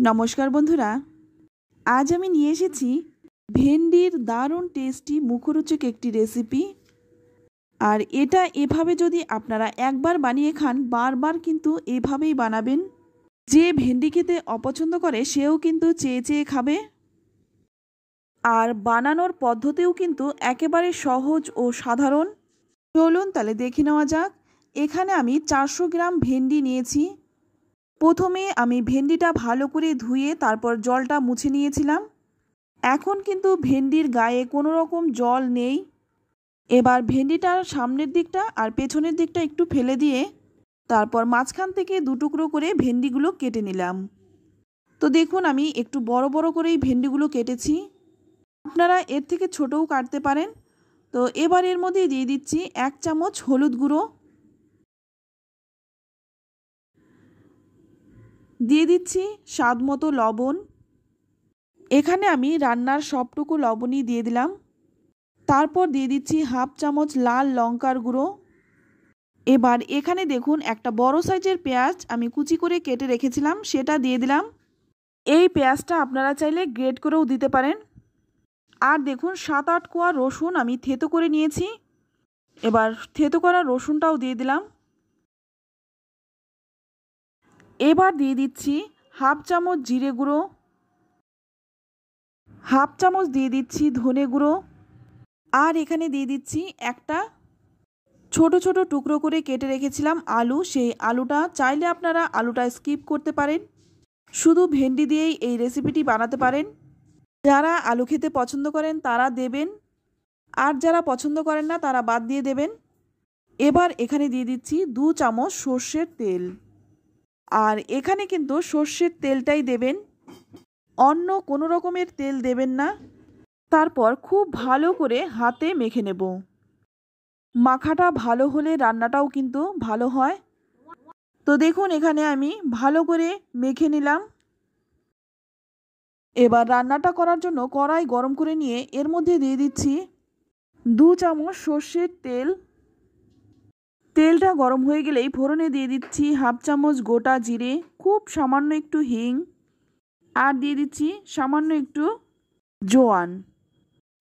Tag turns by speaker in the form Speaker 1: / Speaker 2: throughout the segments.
Speaker 1: নমস্কার বন্ধুরা, আজ আমি নিয়ে এসেছি ভেন্ডির দারুণ টেস্টি মুখরোচক একটি রেসিপি। আর এটা এভাবে যদি আপনারা একবার বানিয়ে খান, বারবার কিন্তু এভাবেই বানাবেন। যে ভেন্ডি খেতে অপছন্দ করে সেও কিন্তু চেয়ে চেয়ে খাবে। আর বানানোর পদ্ধতিও কিন্তু একেবারে সহজ ও সাধারণ। চলুন তাহলে দেখে নেওয়া যাক। এখানে আমি 400 গ্রাম ভেন্ডি নিয়েছি। প্রথমে আমি ভেন্ডিটা ভালো করে ধুয়ে তারপর জলটা মুছে নিয়েছিলাম। এখন কিন্তু ভেন্ডির গায়ে কোনো রকম জল নেই। এবার ভেন্ডিটার সামনের দিকটা আর পেছনের দিকটা একটু ফেলে দিয়ে তারপর মাঝখান থেকে দুটুকরো করে ভেন্ডিগুলো কেটে নিলাম। তো দেখুন আমি একটু বড় বড় করেই ভেন্ডিগুলো কেটেছি, আপনারা এর থেকে ছোটও কাটতে পারেন। তো এবার এর মধ্যে দিয়ে দিচ্ছি 1 চামচ হলুদ গুঁড়ো, দিয়ে দিচ্ছি স্বাদ মতো লবণ। এখানে আমি রান্নার সবটুকু লবণই দিয়ে দিলাম। তারপর দিয়ে দিচ্ছি 1/2 চামচ লাল লঙ্কার গুঁড়ো। এবার এখানে দেখুন একটা বড় সাইজের পেঁয়াজ আমি কুচি করে কেটে রেখেছিলাম, সেটা দিয়ে দিলাম। এই পেঁয়াজটা আপনারা চাইলে গ্রেট করেও দিতে পারেন। আর দেখুন 7-8 কোয়া রসুন আমি থেতো করে নিয়েছি। এবার থেতো করা রসুনটাও দিয়ে দিলাম। এবার দিয়ে দিচ্ছি 1/2 চামচ জিরে গুঁড়ো, 1/2 চামচ দিয়ে দিচ্ছি ধনে গুঁড়ো। আর এখানে দিয়ে দিচ্ছি একটা ছোট ছোট টুকরো করে কেটে রেখেছিলাম আলু, সেই আলুটা চাইলে আপনারা আলুটা স্কিপ করতে পারেন, শুধু ভেন্ডি দিয়েই এই রেসিপিটি বানাতে পারেন। যারা আলু খেতে পছন্দ করেন তারা দেবেন, আর যারা পছন্দ করেন না তারা বাদ দিয়ে দেবেন। এবার এখানে দিয়ে দিচ্ছি 2 চামচ সর্ষের তেল। আর এখানে কিন্তু সর্ষের তেলটাই দেবেন, অন্য কোনো রকমের তেল দেবেন না। তারপর খুব ভালো করে হাতে মেখে নেব। মাখাটা ভালো হলে রান্নাটাও কিন্তু ভালো হয়। তো দেখুন এখানে আমি ভালো করে মেখে নিলাম। এবার রান্নাটা করার জন্য কড়াই গরম করে নিয়ে এর মধ্যে দিয়ে দিচ্ছি 2 চামচ সর্ষের তেল। তেলটা গরম হয়ে গেলেই ফোড়নে দিয়ে দিচ্ছি 1/2 চামচ গোটা জিরে, খুব সামান্য একটু হিং, আর দিয়ে দিচ্ছি সামান্য একটু জোয়ান।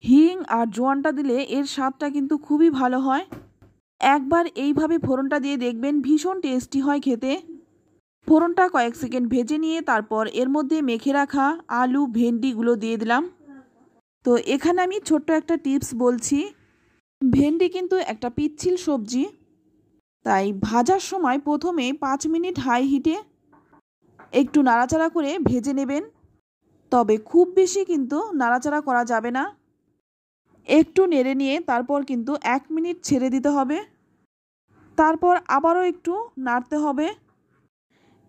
Speaker 1: হিং আর জোয়ানটা দিলে এর স্বাদটা কিন্তু খুবই ভালো হয়। একবার এইভাবে ফোড়নটা দিয়ে দেখবেন, ভীষণ টেস্টি হয় খেতে। ফোড়নটা কয়েক সেকেন্ড ভেজে নিয়ে তারপর এর মধ্যে মেখে রাখা আলু ভেন্ডিগুলো দিয়ে দিলাম। তো এখানে আমি ছোট্ট একটা টিপস বলছি, ভেন্ডি কিন্তু একটা পিচ্ছিল সবজি, তাই ভাজার সময় প্রথমে 5 মিনিট হাই হিটে একটু নাড়াচাড়া করে ভেজে নেবেন। তবে খুব বেশি কিন্তু নাড়াচাড়া করা যাবে না, একটু নেড়ে নিয়ে তারপর কিন্তু 1 মিনিট ছেড়ে দিতে হবে। তারপর আবারও একটু নাড়তে হবে।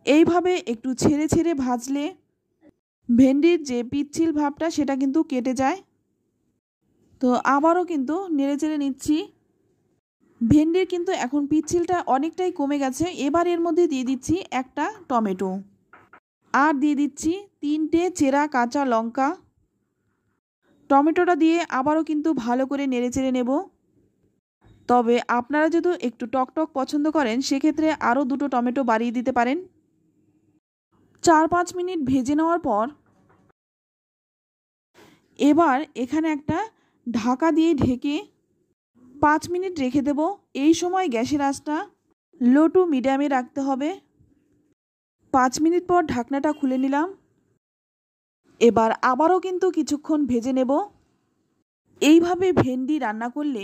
Speaker 1: এইভাবে একটু ছেড়ে ছেড়ে ভাজলে ভেন্ডির যে পিচ্ছিল ভাবটা সেটা কিন্তু কেটে যায়। তো আবারও কিন্তু নেড়ে চেড়ে নিচ্ছি। ভেন্ডির কিন্তু এখন পিচ্ছিলটা অনেকটাই কমে গেছে। এবার এর মধ্যে দিয়ে দিচ্ছি একটা টমেটো, আর দিয়ে দিচ্ছি 3টে চেরা কাঁচা লঙ্কা। টমেটোটা দিয়ে আবারও কিন্তু ভালো করে নেড়ে চেড়ে নেব। তবে আপনারা যদি একটু টকটক পছন্দ করেন সেক্ষেত্রে আরও 2টো টমেটো বাড়িয়ে দিতে পারেন। 4-5 মিনিট ভেজে নেওয়ার পর এবার এখানে একটা ঢাকা দিয়ে ঢেকে 5 মিনিট রেখে দেব। এই সময় গ্যাসের আঁচটা লো টু মিডিয়ামে রাখতে হবে। 5 মিনিট পর ঢাকনাটা খুলে নিলাম। এবার আবারও কিন্তু কিছুক্ষণ ভেজে নেব। এইভাবে ভেন্ডি রান্না করলে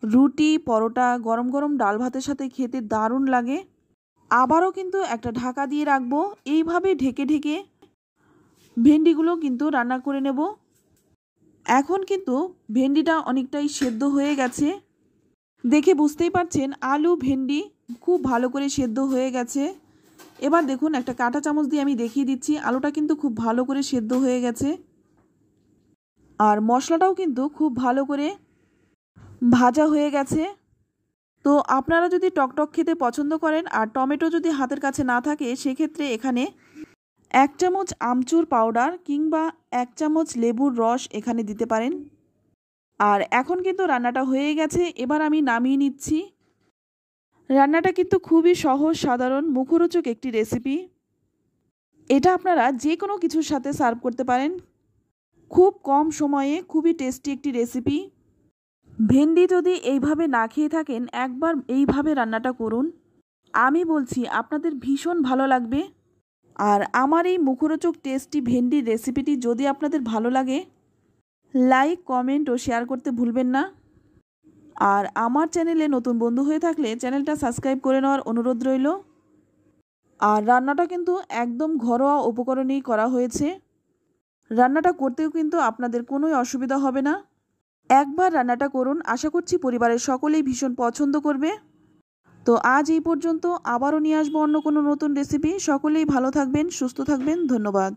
Speaker 1: রুটি, পরোটা, গরম গরম ডাল ভাতের সাথে খেতে দারুণ লাগে। আবারও কিন্তু একটা ঢাকা দিয়ে রাখবো। এইভাবে ঢেকে ঢেকে ভেন্ডিগুলো কিন্তু রান্না করে নেব। এখন কিন্তু ভেন্ডিটা অনেকটাই সেদ্ধ হয়ে গেছে, দেখে বুঝতেই পারছেন আলু ভেন্ডি খুব ভালো করে সেদ্ধ হয়ে গেছে। এবার দেখুন একটা কাঁটা চামচ দিয়ে আমি দেখিয়ে দিচ্ছি, আলুটা কিন্তু খুব ভালো করে সেদ্ধ হয়ে গেছে। আর মশলাটাও কিন্তু খুব ভালো করে ভাজা হয়ে গেছে। তো আপনারা যদি টকটক খেতে পছন্দ করেন আর টমেটো যদি হাতের কাছে না থাকে সেক্ষেত্রে এখানে 1 চামচ আমচুর পাউডার কিংবা 1 চামচ লেবুর রস এখানে দিতে পারেন। আর এখন কিন্তু রান্নাটা হয়ে গেছে, এবার আমি নামিয়ে নিচ্ছি। রান্নাটা কিন্তু খুবই সহজ, সাধারণ, মুখরোচক একটি রেসিপি। এটা আপনারা যে কোনো কিছুর সাথে সার্ভ করতে পারেন। খুব কম সময়ে খুবই টেস্টি একটি রেসিপি। ভেন্ডি যদি এইভাবে না খেয়ে থাকেন, একবার এইভাবে রান্নাটা করুন। আমি বলছি আপনাদের ভীষণ ভালো লাগবে। আর আমার এই মুখরোচক টেস্টি ভেন্ডির রেসিপিটি যদি আপনাদের ভালো লাগে, লাইক, কমেন্ট ও শেয়ার করতে ভুলবেন না। আর আমার চ্যানেলে নতুন বন্ধু হয়ে থাকলে চ্যানেলটা সাবস্ক্রাইব করে নেওয়ার অনুরোধ রইল। আর রান্নাটা কিন্তু একদম ঘরোয়া উপকরণেই করা হয়েছে। রান্নাটা করতেও কিন্তু আপনাদের কোনোই অসুবিধা হবে না। একবার রান্নাটা করুন, আশা করছি পরিবারের সকলেই ভীষণ পছন্দ করবে। তো আজ এই পর্যন্ত, আবারও নিয়ে আসবো অন্য কোনো নতুন রেসিপি। সকলেই ভালো থাকবেন, সুস্থ থাকবেন। ধন্যবাদ।